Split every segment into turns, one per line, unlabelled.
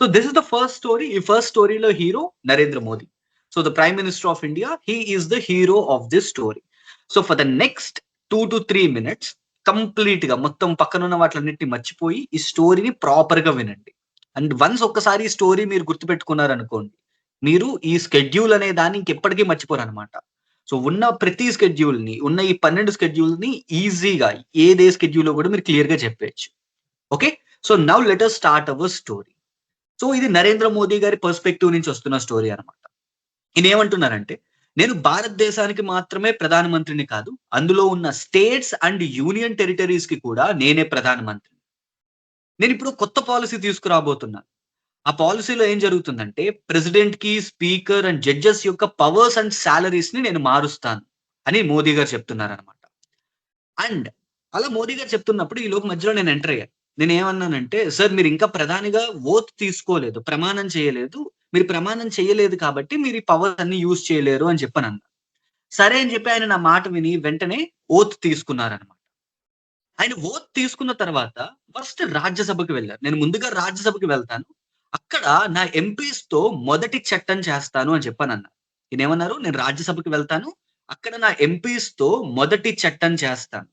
So this is the first story. ఈ first స్టోరీలో hero Narendra Modi. So the prime minister of India, he is the hero of this story. So for the next 2 to 3 minutes complete గా మొత్తం పక్కనున్న వాటిలన్నిటిని మర్చిపోయి ఈ స్టోరీని proper గా వినండి. అండ్ వన్స్ ఒక్కసారి ఈ స్టోరీ మీరు గుర్తుపెట్టుకున్నారనుకోండి, మీరు ఈ స్కెడ్యూల్ అనే దాన్ని ఇంకెప్పటికీ మర్చిపోరనమాట. సో ఉన్న ప్రతి స్కెడ్యూల్ ని, ఉన్న ఈ 12 స్కెడ్యూల్ ని ఈజీగా ఏదే స్కెడ్యూల్ కూడా మీరు క్లియర్ గా చెప్పేయచ్చు. Okay, so now let us start our story. So ఇది నరేంద్ర మోదీ గారి పర్స్పెక్టివ్ నుంచి వస్తున్న స్టోరీ అనమాట. ఈయన ఏమంటున్నారంటే, నేను భారతదేశానికి మాత్రమే ప్రధానమంత్రిని కాదు, అందులో ఉన్న స్టేట్స్ అండ్ యూనియన్ టెరిటరీస్ కి కూడా నేనే ప్రధానమంత్రి. నేను ఇప్పుడు కొత్త పాలసీ తీసుకురాబోతున్నాను. ఆ పాలసీలో ఏం జరుగుతుందంటే, ప్రెసిడెంట్ కి, స్పీకర్ అండ్ జడ్జెస్ యొక్క పవర్స్ అండ్ సాలరీస్ ని నేను మారుస్తాను అని మోదీ గారు చెప్తున్నారనమాట. అండ్ అలా మోదీ గారు చెప్తున్నప్పుడు ఈ లోపు మధ్యలో నేను ఎంటర్ అయ్యాను. నేనేమన్నానంటే, సార్ మీరు ఇంకా ప్రధానిగా ఓత్ తీసుకోలేదు, ప్రమాణం చేయలేదు. మీరు ప్రమాణం చేయలేదు కాబట్టి మీరు ఈ పవర్స్ అన్ని యూజ్ చేయలేరు అని చెప్పనన్నా. సరే అని చెప్పి ఆయన నా మాట విని వెంటనే ఓత్ తీసుకున్నారనమాట. ఆయన ఓత్ తీసుకున్న తర్వాత ఫస్ట్ రాజ్యసభకి వెళ్లారు. నేను ముందుగా రాజ్యసభకి వెళ్తాను. అక్కడ నా ఎంపీస్ తో మొదటి చట్టం చేస్తాను అని చెప్పనన్నారు. ఈయనేమన్నారు, నేను రాజ్యసభకి వెళ్తాను. అక్కడ నా ఎంపీస్ తో మొదటి చట్టం చేస్తాను.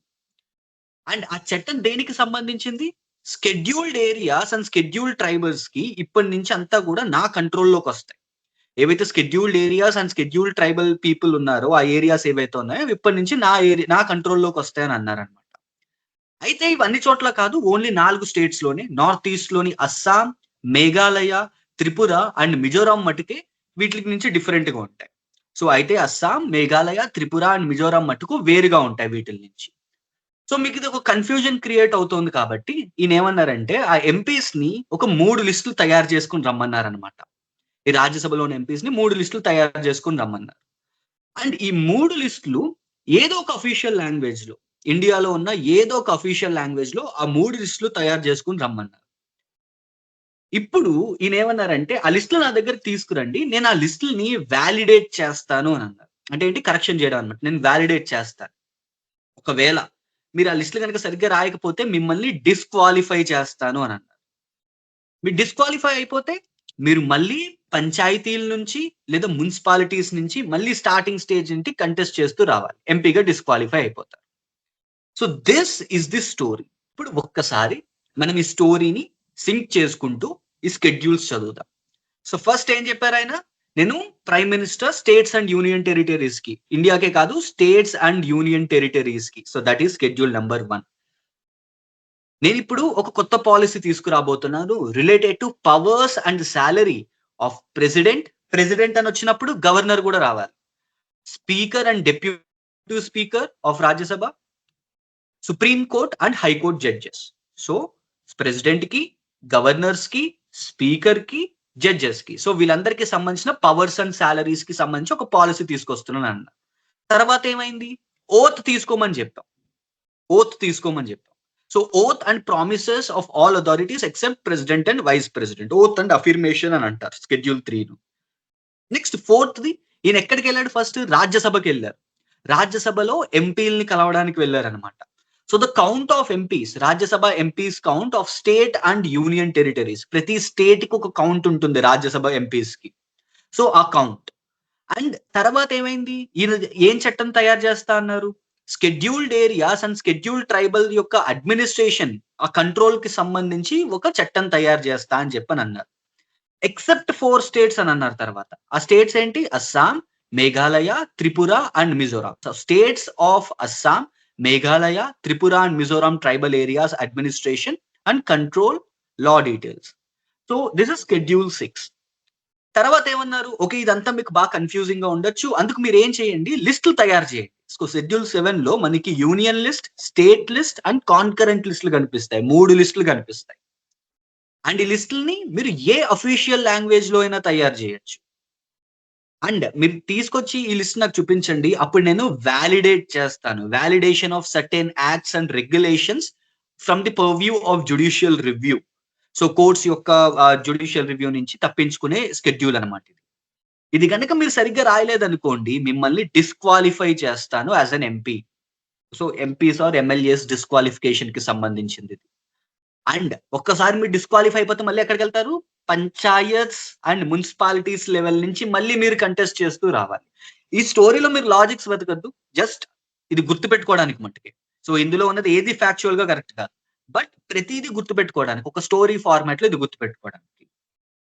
అండ్ ఆ చట్టం దేనికి సంబంధించింది? Scheduled areas and scheduled tribals కి ఇప్పటి నుంచి అంతా కూడా నా కంట్రోల్‌లోకి వస్తాయి. ఏవైతే scheduled areas and scheduled tribal people ఉన్నారో, ఆ ఏరియాస్ ఏవైతే ఉన్నాయో అవి ఇప్పటి నుంచి నా కంట్రోల్‌లోకి వస్తాయని అన్నారన్నమాట. అయితే ఇవి అన్ని చోట్ల కాదు, ఓన్లీ 4 స్టేట్స్ లోనే. నార్త్ ఈస్ట్ లోని అస్సాం, మేఘాలయ, త్రిపుర అండ్ మిజోరాం మటుకే వీటికి నుంచి డిఫరెంట్ గా ఉంటాయి. సో అయితే అస్సాం, మేఘాలయ, త్రిపుర అండ్ మిజోరాం మటుకు వేరుగా ఉంటాయి వీటిల నుంచి. సో మీకు ఇది ఒక కన్‌ఫ్యూజన్ క్రియేట్ అవుతోంది కాబట్టి ఈయనేమన్నారంటే, ఆ ఎంపీస్ ని ఒక 3 లిస్టులు తయారు చేసుకొని రమ్మన్నారనమాట. ఈ రాజ్యసభలోని ఎంపీస్ ని 3 లిస్టులు తయారు చేసుకొని రమ్మన్నారు. అండ్ ఈ 3 లిస్టులు ఏదో ఒక అఫీషియల్ లాంగ్వేజ్ లో, ఇండియాలో ఉన్న ఏదో ఒక అఫీషియల్ లాంగ్వేజ్ లో ఆ 3 లిస్టులు తయారు చేసుకొని రమ్మన్నారు. ఇప్పుడు ఈయనేమన్నారంటే, ఆ లిస్టులు నా దగ్గరికి తీసుకురండి, నేను ఆ లిస్టులని వాలిడేట్ చేస్తాను అని అన్నారు. అంటే ఏంటి? కరెక్షన్ చేయడం అనమాట. నేను వాలిడేట్ చేస్తాను. ఒకవేళ మీరు ఆ లిస్టులు గనుక సరిగ్గా రాయకపోతే మిమ్మల్ని డిస్‌క్వాలిఫై చేస్తాను అని అన్నారు. మీరు డిస్‌క్వాలిఫై అయిపోతే మీరు మళ్ళీ పంచాయతీల నుంచి లేదా మున్సిపాలిటీస్ నుంచి మళ్ళీ స్టార్టింగ్ స్టేజ్ నుండి కంటెస్ట్ చేస్తూ రావాలి. ఎంపీగా డిస్‌క్వాలిఫై అయిపోతారు. So this is the story. ఇప్పుడు ఒక్కసారి మనం ఈ స్టోరీని సింక్ చేసుకుంటూ ఈ షెడ్యూల్స్ చదువుదాం. సో ఫస్ట్ ఏం చెప్పారాయన? నేను prime minister states and union territories కి, ఇండియాకే కాదు స్టేట్స్ అండ్ యూనియన్ టెరిటరీస్ కి. So that is schedule number 1. నేను ఇప్పుడు ఒక కొత్త పాలసీ తీసుకురాబోతున్నాను related to powers and salary of president. President అని వచ్చినప్పుడు గవర్నర్ కూడా రావాలి. Speaker and deputy speaker of Rajya Sabha, supreme court and high court judges. So president కి, గవర్నర్స్ కి, స్పీకర్ కి, జడ్జెస్ కి, సో వీళ్ళందరికీ సంబంధించిన పవర్స్ అండ్ సాలరీస్ కి సంబంధించి ఒక పాలసీ తీసుకొస్తున్నాను అన్న. తర్వాత ఏమైంది? ఓత్ తీసుకోమని చెప్పాం. ఓత్ తీసుకోమని చెప్పాం. So oath and promises of all authorities except president and vice president. Oath and affirmation అని అంటారు షెడ్యూల్ 3. నెక్స్ట్ 4th ఈయన ఎక్కడికి వెళ్ళాడు? ఫస్ట్ రాజ్యసభకి వెళ్ళారు. రాజ్యసభలో ఎంపీలని కలవడానికి వెళ్ళారనమాట. So the count of MPs, Rajya Sabha MPs count of state and union territories, ప్రతి స్టేట్ కి ఒక కౌంట్ ఉంటుంది రాజ్యసభ ఎంపీస్ కి. సో ఆ కౌంట్. అండ్ తర్వాత ఏమైంది? ఈయన ఏం చట్టం తయారు చేస్తా అన్నారు? Scheduled areas and scheduled tribal యొక్క అడ్మినిస్ట్రేషన్, ఆ కంట్రోల్ కి సంబంధించి ఒక చట్టం తయారు చేస్తా అని చెప్పని అన్నారు. ఎక్సెప్ట్ 4 స్టేట్స్ అని అన్నారు తర్వాత. ఆ స్టేట్స్ ఏంటి? Assam, Meghalaya, Tripura and Mizoram. So states of Assam, Meghalaya, Tripura and Mizoram tribal areas administration and control law details. So this is schedule 6. తర్వాత ఏమన్నారు? ఓకే, ఇదంతా మీకు బాగా కన్ఫ్యూజింగ్ గా ఉండొచ్చు, అందుకు మీరు ఏం చేయండి, లిస్టులు తయారు చేయండి. సో షెడ్యూల్ 7 లో మనకి union list, state list and concurrent లిస్టులు కనిపిస్తాయి. 3 లిస్టులు కనిపిస్తాయి. అండ్ ఈ లిస్టుల్ని మీరు ఏ అఫీషియల్ లాంగ్వేజ్ లో అయినా తయారు చేయొచ్చు. అండ్ మీరు తీసుకొచ్చి ఈ లిస్ట్ నాకు చూపించండి, అప్పుడు నేను వాలిడేట్ చేస్తాను. Validation of certain acts and regulations from the purview of judicial review. So courts యొక్క జ్యుడిషియల్ రివ్యూ నుంచి తప్పించుకునే షెడ్యూల్ అనమాట ఇది. ఇది కనుక మీరు సరిగ్గా రాయలేదనుకోండి, మిమ్మల్ని డిస్‌క్వాలిఫై చేస్తాను as an MP. So MPs or MLAs disqualification కి సంబంధించింది ఇది. అండ్ ఒక్కసారి మీరు డిస్‌క్వాలిఫై అయిపోతే మళ్ళీ ఎక్కడికెళ్తారు? పంచాయత్స్ అండ్ మున్సిపాలిటీస్ లెవెల్ నుంచి మళ్ళీ మీరు కంటెస్ట్ చేస్తూ రావాలి. ఈ స్టోరీలో మీరు లాజిక్స్ వెతకద్దు, జస్ట్ ఇది గుర్తు పెట్టుకోవడానికి మట్టుకే. సో ఇందులో ఉన్నది ఏది ఫ్యాక్చువల్ గా కరెక్ట్ కాదు, బట్ ప్రతిదీ గుర్తు పెట్టుకోవడానికి, ఒక స్టోరీ ఫార్మాట్ లో ఇది గుర్తు పెట్టుకోవడానికి.